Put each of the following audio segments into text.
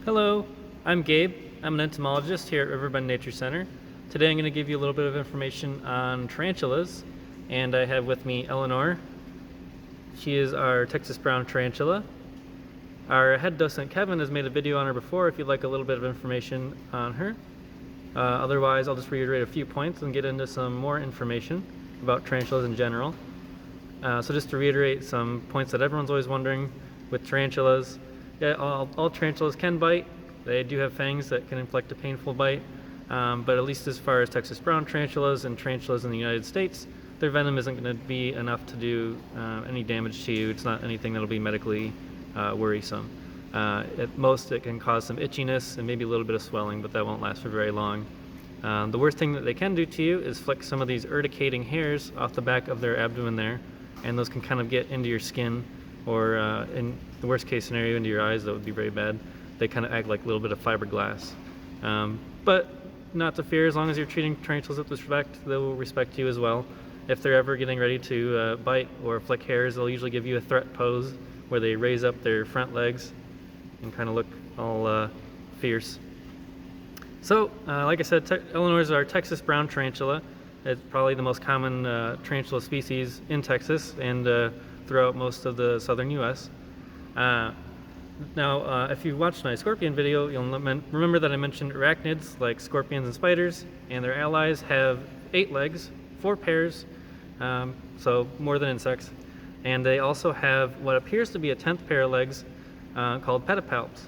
Hello, I'm Gabe. I'm an entomologist here at Riverbend Nature Center. Today I'm going to give you a little bit of information on tarantulas, and I have with me Eleanor. She is our Texas brown tarantula. Our head docent Kevin has made a video on her before if you'd like a little bit of information on her. Otherwise, I'll just reiterate a few points and get into some more information about tarantulas in general. So just to reiterate some points that everyone's always wondering with tarantulas. Yeah, all tarantulas can bite. They do have fangs that can inflict a painful bite, but at least as far as Texas brown tarantulas and tarantulas in the United States, their venom isn't going to be enough to do any damage to you. It's not anything that'll be medically worrisome. At most, it can cause some itchiness and maybe a little bit of swelling, but that won't last for very long. The worst thing that they can do to you is flick some of these urticating hairs off the back of their abdomen there, and those can kind of get into your skin, or in the worst case scenario, into your eyes. That would be very bad. They kind of act like a little bit of fiberglass. But not to fear, as long as you're treating tarantulas with respect, they will respect you as well. If they're ever getting ready to bite or flick hairs, they'll usually give you a threat pose where they raise up their front legs and kind of look all fierce. So, like I said, Eleanor is our Texas brown tarantula. It's probably the most common tarantula species in Texas and throughout most of the southern U.S. Now, if you watched my scorpion video, you'll remember that I mentioned arachnids like scorpions and spiders, and their allies have 8 legs, 4 pairs, so more than insects. And they also have what appears to be a 10th pair of legs called pedipalps.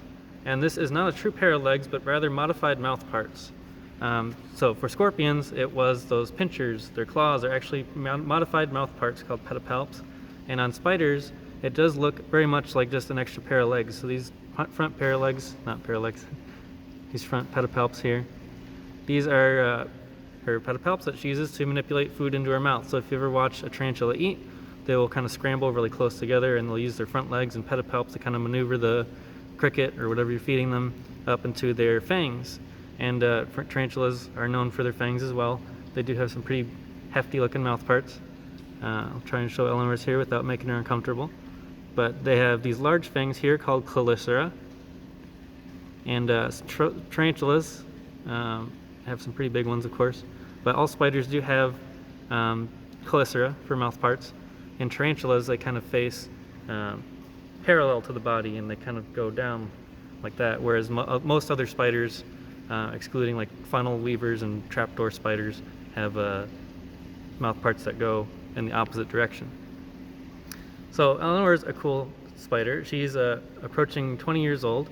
And this is not a true pair of legs, but rather modified mouth parts. So for scorpions, it was those pinchers. Their claws are actually modified mouth parts called pedipalps. And on spiders, it does look very much like just an extra pair of legs. So these front pair of legs, not pair of legs, these front pedipalps here, these are her pedipalps that she uses to manipulate food into her mouth. So if you ever watch a tarantula eat, they will kind of scramble really close together, and they'll use their front legs and pedipalps to kind of maneuver the cricket or whatever you're feeding them up into their fangs. And tarantulas are known for their fangs as well. They do have some pretty hefty looking mouth parts. I'll try and show Eleanor's here without making her uncomfortable. But they have these large fangs here called chelicera. And tarantulas have some pretty big ones, of course. But all spiders do have chelicera for mouth parts. And tarantulas, they kind of face parallel to the body, and they kind of go down like that. Whereas most other spiders, excluding like funnel weavers and trapdoor spiders, have mouth parts that go in the opposite direction. So Eleanor's a cool spider. She's approaching 20 years old,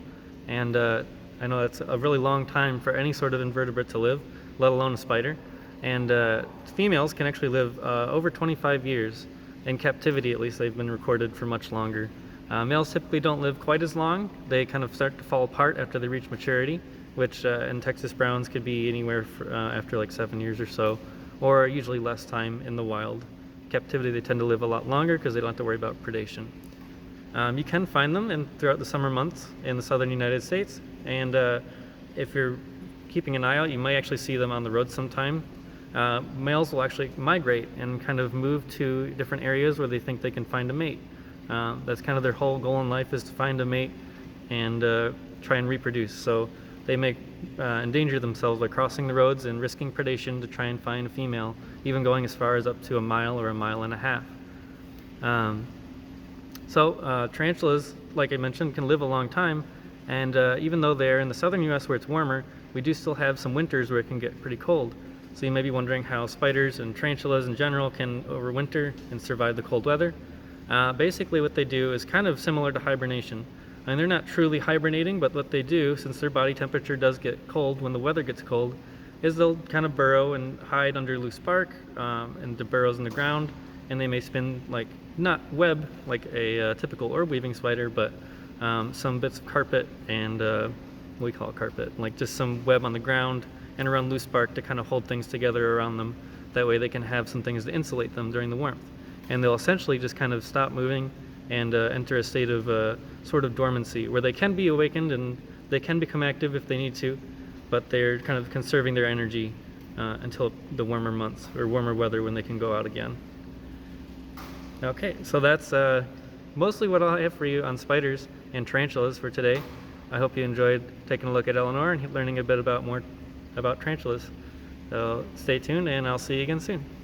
and I know that's a really long time for any sort of invertebrate to live, let alone a spider. And females can actually live over 25 years. In captivity, at least, they've been recorded for much longer. Males typically don't live quite as long. They kind of start to fall apart after they reach maturity, which in Texas browns could be anywhere after like 7 years or so, or usually less time in the wild. Captivity, they tend to live a lot longer because they don't have to worry about predation. You can find them throughout the summer months in the southern United States, and if you're keeping an eye out, you might actually see them on the road sometime. Males will actually migrate and kind of move to different areas where they think they can find a mate. That's kind of their whole goal in life, is to find a mate and try and reproduce. So they may endanger themselves by crossing the roads and risking predation to try and find a female, even going as far as up to a mile or a mile and a half. Tarantulas, like I mentioned, can live a long time, and even though they're in the southern U.S. where it's warmer, we do still have some winters where it can get pretty cold. So you may be wondering how spiders and tarantulas in general can overwinter and survive the cold weather. Basically what they do is kind of similar to hibernation. And they're not truly hibernating, but what they do, since their body temperature does get cold when the weather gets cold, is they'll kind of burrow and hide under loose bark and the burrows in the ground, and they may spin, like, not web like a typical orb weaving spider, but some bits of carpet and what we call carpet, like just some web on the ground and around loose bark to kind of hold things together around them. That way they can have some things to insulate them during the warmth. And they'll essentially just kind of stop moving and enter a state of sort of dormancy, where they can be awakened and they can become active if they need to, but they're kind of conserving their energy until the warmer months or warmer weather when they can go out again. Okay, so that's mostly what I have for you on spiders and tarantulas for today. I hope you enjoyed taking a look at Eleanor and learning a bit about more about tarantulas. So stay tuned, and I'll see you again soon.